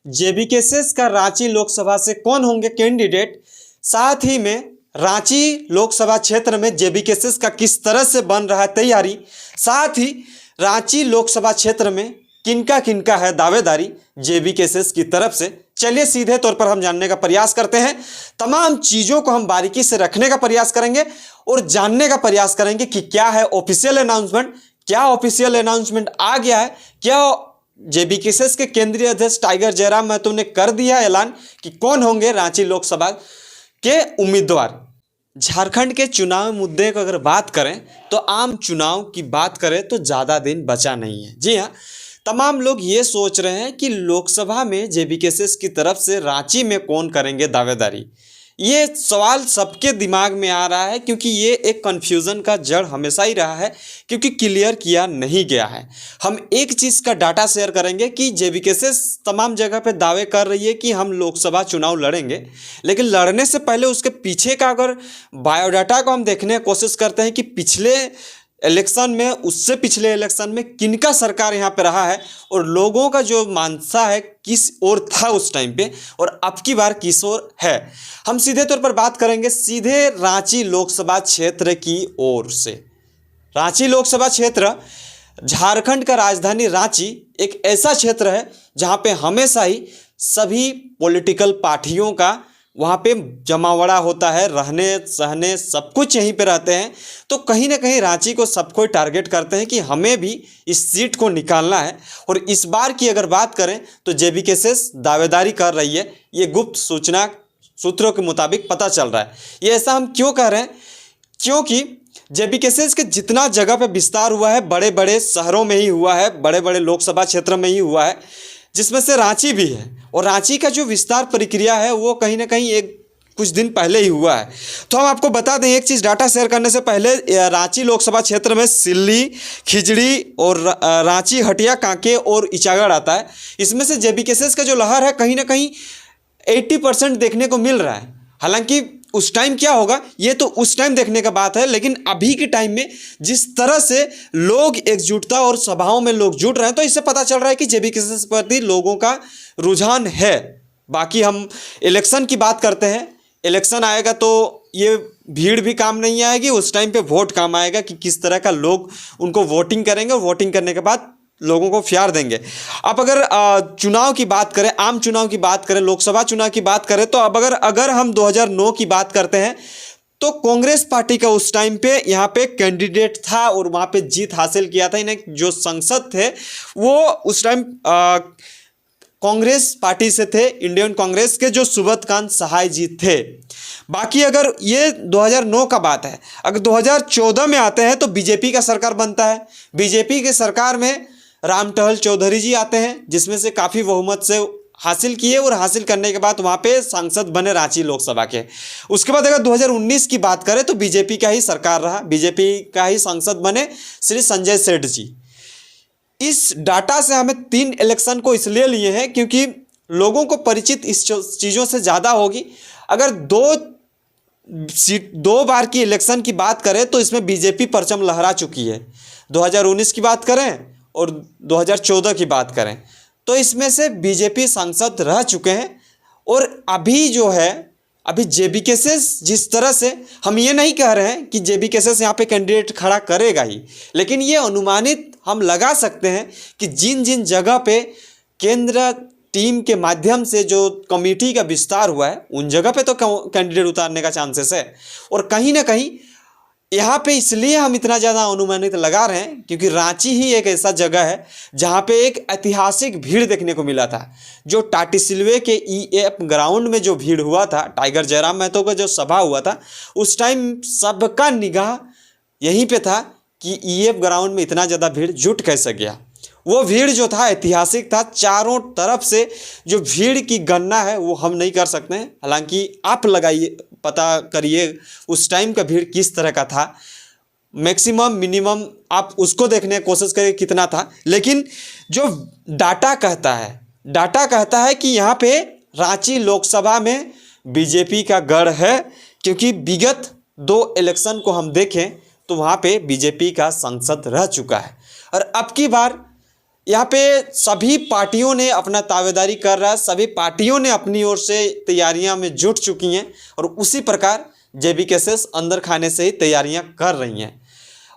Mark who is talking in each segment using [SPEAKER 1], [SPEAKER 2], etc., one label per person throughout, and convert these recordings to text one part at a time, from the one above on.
[SPEAKER 1] जेबीकेसेस का रांची लोकसभा से कौन होंगे कैंडिडेट, साथ ही में रांची लोकसभा क्षेत्र में जेबीकेसेस का किस तरह से बन रहा है तैयारी, साथ ही रांची लोकसभा क्षेत्र में किनका किनका है दावेदारी जेबीकेसेस की तरफ से। चलिए सीधे तौर पर हम जानने का प्रयास करते हैं। तमाम चीज़ों को हम बारीकी से रखने का प्रयास करेंगे और जानने का प्रयास करेंगे कि क्या है ऑफिशियल अनाउंसमेंट, क्या ऑफिशियल अनाउंसमेंट आ गया है, क्या जेबीकेसेस के केंद्रीय अध्यक्ष टाइगर जयराम महतो ने कर दिया ऐलान कि कौन होंगे रांची लोकसभा के उम्मीदवार। झारखंड के चुनाव मुद्दे को अगर बात करें तो आम चुनाव की बात करें तो ज़्यादा दिन बचा नहीं है। जी हाँ, तमाम लोग ये सोच रहे हैं कि लोकसभा में जेबीकेसेस की तरफ से रांची में कौन करेंगे दावेदारी। ये सवाल सबके दिमाग में आ रहा है क्योंकि ये एक कन्फ्यूज़न का जड़ हमेशा ही रहा है, क्योंकि क्लियर किया नहीं गया है। हम एक चीज़ का डाटा शेयर करेंगे कि जेबीकेसेस तमाम जगह पे दावे कर रही है कि हम लोकसभा चुनाव लड़ेंगे, लेकिन लड़ने से पहले उसके पीछे का अगर बायोडाटा को हम देखने की कोशिश करते हैं कि पिछले इलेक्शन में, उससे पिछले इलेक्शन में किनका सरकार यहाँ पे रहा है और लोगों का जो मानसा है किस ओर था उस टाइम पे और अब की बार किस ओर है, हम सीधे तौर पर बात करेंगे सीधे रांची लोकसभा क्षेत्र की ओर से। रांची लोकसभा क्षेत्र झारखंड का राजधानी रांची एक ऐसा क्षेत्र है जहाँ पे हमेशा ही सभी पॉलिटिकल पार्टियों का वहाँ पे जमावड़ा होता है, रहने सहने सब कुछ यहीं पे रहते हैं। तो कहीं ना कहीं रांची को सब कोई टारगेट करते हैं कि हमें भी इस सीट को निकालना है। और इस बार की अगर बात करें तो जेबीकेसेस दावेदारी कर रही है, ये गुप्त सूचना सूत्रों के मुताबिक पता चल रहा है। ये ऐसा हम क्यों कह रहे हैं, क्योंकि जेबीकेसेस के जितना जगह पे विस्तार हुआ है बड़े बड़े शहरों में ही हुआ है, बड़े बड़े लोकसभा क्षेत्र में ही हुआ है, जिसमें से रांची भी है। और रांची का जो विस्तार प्रक्रिया है वो कहीं ना कहीं एक कुछ दिन पहले ही हुआ है। तो हम आपको बता दें एक चीज़ डाटा शेयर करने से पहले, रांची लोकसभा क्षेत्र में सिल्ली, खिजड़ी और रांची, हटिया, कांके और इचागढ़ आता है। इसमें से जेबीकेसेस का जो लहर है कहीं ना कहीं 80% देखने को मिल रहा है। हालांकि उस टाइम क्या होगा ये तो उस टाइम देखने का बात है, लेकिन अभी के टाइम में जिस तरह से लोग एकजुटता और सभाओं में लोग जुट रहे हैं तो इससे पता चल रहा है कि जेबीकेसेस प्रति लोगों का रुझान है। बाकी हम इलेक्शन की बात करते हैं, इलेक्शन आएगा तो ये भीड़ भी काम नहीं आएगी, उस टाइम पे वोट काम आएगा कि किस तरह का लोग उनको वोटिंग करेंगे और वोटिंग करने के बाद लोगों को प्यार देंगे। अब अगर चुनाव की बात करें, आम चुनाव की बात करें, लोकसभा चुनाव की बात करें तो अब अगर हम 2009 की बात करते हैं तो कांग्रेस पार्टी का उस टाइम पे यहाँ पे कैंडिडेट था और वहाँ पे जीत हासिल किया था। इन्हें जो सांसद थे वो उस टाइम कांग्रेस पार्टी से थे, इंडियन कांग्रेस के जो सुबोधकांत सहाय जी थे। बाकी अगर ये 2009 का बात है, अगर 2014 में आते हैं तो बीजेपी का सरकार बनता है। बीजेपी के सरकार में रामटहल चौधरी जी आते हैं, जिसमें से काफ़ी बहुमत से हासिल किए और हासिल करने के बाद वहाँ पे सांसद बने रांची लोकसभा के। उसके बाद अगर 2019 की बात करें तो बीजेपी का ही सरकार रहा, बीजेपी का ही सांसद बने श्री संजय सेठ जी। इस डाटा से हमें 3 इलेक्शन को इसलिए लिए हैं क्योंकि लोगों को परिचित इस चीज़ों से ज़्यादा होगी। अगर दो बार की इलेक्शन की बात करें तो इसमें बीजेपी परचम लहरा चुकी है। 2019 की बात करें और 2014 की बात करें तो इसमें से बीजेपी सांसद रह चुके हैं। और अभी जो है, अभी जेबीकेसेस जिस तरह से, हम ये नहीं कह रहे हैं कि जेबीकेसेस यहाँ पे कैंडिडेट खड़ा करेगा ही, लेकिन ये अनुमानित हम लगा सकते हैं कि जिन जिन जगह पे केंद्र टीम के माध्यम से जो कमेटी का विस्तार हुआ है उन जगह पे तो कैंडिडेट उतारने का चांसेस है। और कहीं ना कहीं यहाँ पे इसलिए हम इतना ज़्यादा अनुमानित लगा रहे हैं क्योंकि रांची ही एक ऐसा जगह है जहाँ पे एक ऐतिहासिक भीड़ देखने को मिला था। जो टाटीसिलवे के ईएफ ग्राउंड में जो भीड़ हुआ था, टाइगर जयराम महतो का जो सभा हुआ था, उस टाइम सबका निगाह यहीं पे था कि ईएफ ग्राउंड में इतना ज़्यादा भीड़ जुट कैसे गया। वो भीड़ जो था ऐतिहासिक था, चारों तरफ से जो भीड़ की गणना है वो हम नहीं कर सकते हैं। हालांकि आप लगाइए, पता करिए उस टाइम का भीड़ किस तरह का था, मैक्सिमम मिनिमम आप उसको देखने की कोशिश करिए कितना था। लेकिन जो डाटा कहता है कि यहाँ पे रांची लोकसभा में बीजेपी का गढ़ है, क्योंकि विगत 2 इलेक्शन को हम देखें तो वहाँ पे बीजेपी का सांसद रह चुका है। और अब की बार यहाँ पे सभी पार्टियों ने अपना दावेदारी कर रहा है, सभी पार्टियों ने अपनी ओर से तैयारियां में जुट चुकी हैं और उसी प्रकार जेबीकेएसएस अंदर खाने से ही तैयारियां कर रही हैं।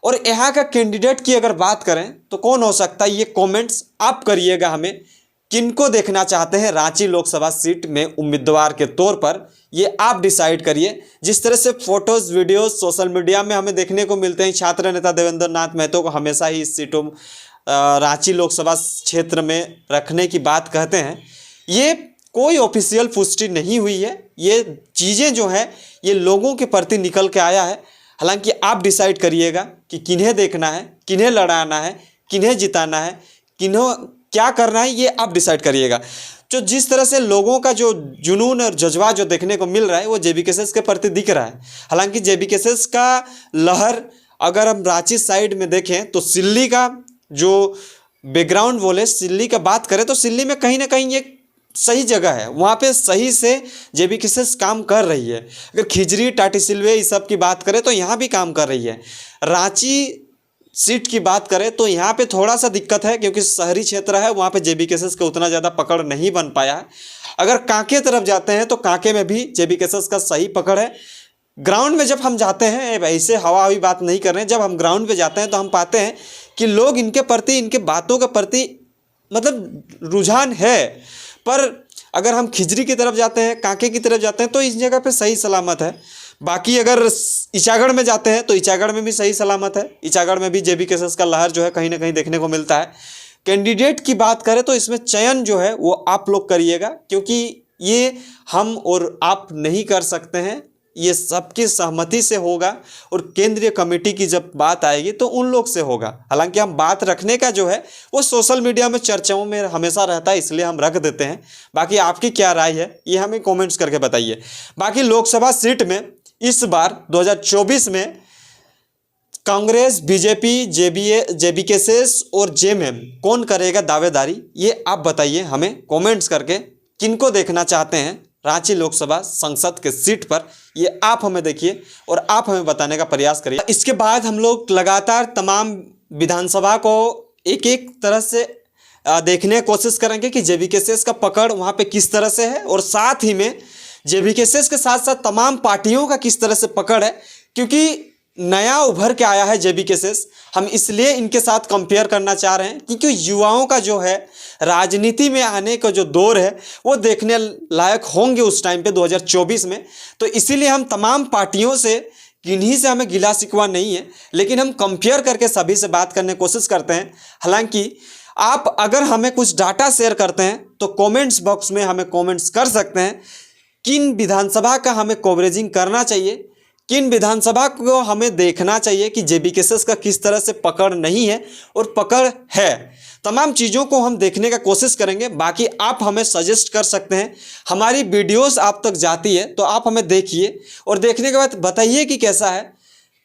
[SPEAKER 1] और यहाँ का कैंडिडेट की अगर बात करें तो कौन हो सकता है, ये कमेंट्स आप करिएगा। हमें किनको देखना चाहते हैं रांची लोकसभा सीट में उम्मीदवार के तौर पर, ये आप डिसाइड करिए। जिस तरह से फोटोज़ वीडियोज़ सोशल मीडिया में हमें देखने को मिलते हैं, छात्र नेता देवेंद्र नाथ महतो को हमेशा ही इस सीटों रांची लोकसभा क्षेत्र में रखने की बात कहते हैं, ये कोई ऑफिशियल पुष्टि नहीं हुई है। ये चीज़ें जो है ये लोगों के प्रति निकल के आया है। हालांकि आप डिसाइड करिएगा कि किन्हें देखना है, किन्हें लड़ाना है, किन्हें जिताना है, किन्हों क्या करना है, ये आप डिसाइड करिएगा। जो जिस तरह से लोगों का जो जुनून और जज्बा जो देखने को मिल रहा है वो जेबीकेएसएस के प्रति दिख रहा है। हालांकि जेबीकेएसएस का लहर अगर हम रांची साइड में देखें तो सिल्ली का जो बैकग्राउंड बोले, सिल्ली का बात करें तो सिल्ली में कहीं ना कहीं एक सही जगह है, वहाँ पे सही से जेबीकेएसएस काम कर रही है। अगर खिजरी टाटीसिलवे इस सब की बात करें तो यहाँ भी काम कर रही है। रांची सीट की बात करें तो यहाँ पे थोड़ा सा दिक्कत है क्योंकि शहरी क्षेत्र है, वहाँ पे जेबीकेएसएस का उतना ज़्यादा पकड़ नहीं बन पाया है। अगर कांके तरफ जाते हैं तो कांके में भी जेबीकेएसएस का सही पकड़ है। ग्राउंड में जब हम जाते हैं, ऐसे हवा हवी बात नहीं कर रहे हैं, जब हम ग्राउंड पे जाते हैं तो हम पाते हैं कि लोग इनके प्रति, इनके बातों के प्रति मतलब रुझान है। पर अगर हम खिजरी की तरफ जाते हैं, कांके की तरफ जाते हैं तो इस जगह पे सही सलामत है। बाकी अगर इचागढ़ में जाते हैं तो इचागढ़ में भी सही सलामत है। इचागढ़ में भी जेबीकेएसएस का लहर जो है कहीं ना कहीं देखने को मिलता है। कैंडिडेट की बात करें तो इसमें चयन जो है वो आप लोग करिएगा, क्योंकि ये हम और आप नहीं कर सकते हैं, ये सबकी सहमति से होगा और केंद्रीय कमेटी की जब बात आएगी तो उन लोग से होगा। हालांकि हम बात रखने का जो है वो सोशल मीडिया में चर्चाओं में हमेशा रहता है, इसलिए हम रख देते हैं। बाकी आपकी क्या राय है ये हमें कमेंट्स करके बताइए। बाकी लोकसभा सीट में इस बार 2024 में कांग्रेस, बीजेपी, जेबीकेएसएस और जेएमएम कौन करेगा दावेदारी, ये आप बताइए हमें कमेंट्स करके। किनको देखना चाहते हैं रांची लोकसभा संसद के सीट पर, ये आप हमें देखिए और आप हमें बताने का प्रयास करिए। इसके बाद हम लोग लगातार तमाम विधानसभा को एक एक तरह से देखने की कोशिश करेंगे कि जेबीकेएसएस का पकड़ वहाँ पे किस तरह से है और साथ ही में जेबीकेएसएस के साथ साथ तमाम पार्टियों का किस तरह से पकड़ है। क्योंकि नया उभर के आया है जेबीकेएसएस, हम इसलिए इनके साथ कंपेयर करना चाह रहे हैं क्योंकि युवाओं का जो है राजनीति में आने का जो दौर है वो देखने लायक होंगे उस टाइम पे 2024 में। तो इसीलिए हम तमाम पार्टियों से, किन्हीं से हमें गिला शिकवा नहीं है, लेकिन हम कंपेयर करके सभी से बात करने की कोशिश करते हैं। हालांकि आप अगर हमें कुछ डाटा शेयर करते हैं तो कमेंट्स बॉक्स में हमें कमेंट्स कर सकते हैं किन विधानसभा का हमें कवरेजिंग करना चाहिए, किन विधानसभा को हमें देखना चाहिए कि जेबीकेएसएस का किस तरह से पकड़ नहीं है और पकड़ है। तमाम चीज़ों को हम देखने का कोशिश करेंगे। बाकी आप हमें सजेस्ट कर सकते हैं, हमारी वीडियोस आप तक जाती है तो आप हमें देखिए और देखने के बाद बताइए कि कैसा है।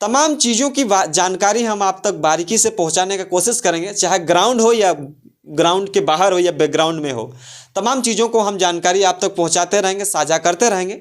[SPEAKER 1] तमाम चीज़ों की जानकारी हम आप तक बारीकी से पहुंचाने का कोशिश करेंगे, चाहे ग्राउंड हो या ग्राउंड के बाहर हो या बैकग्राउंड में हो। तमाम चीज़ों को हम जानकारी आप तक पहुंचाते रहेंगे, साझा करते रहेंगे।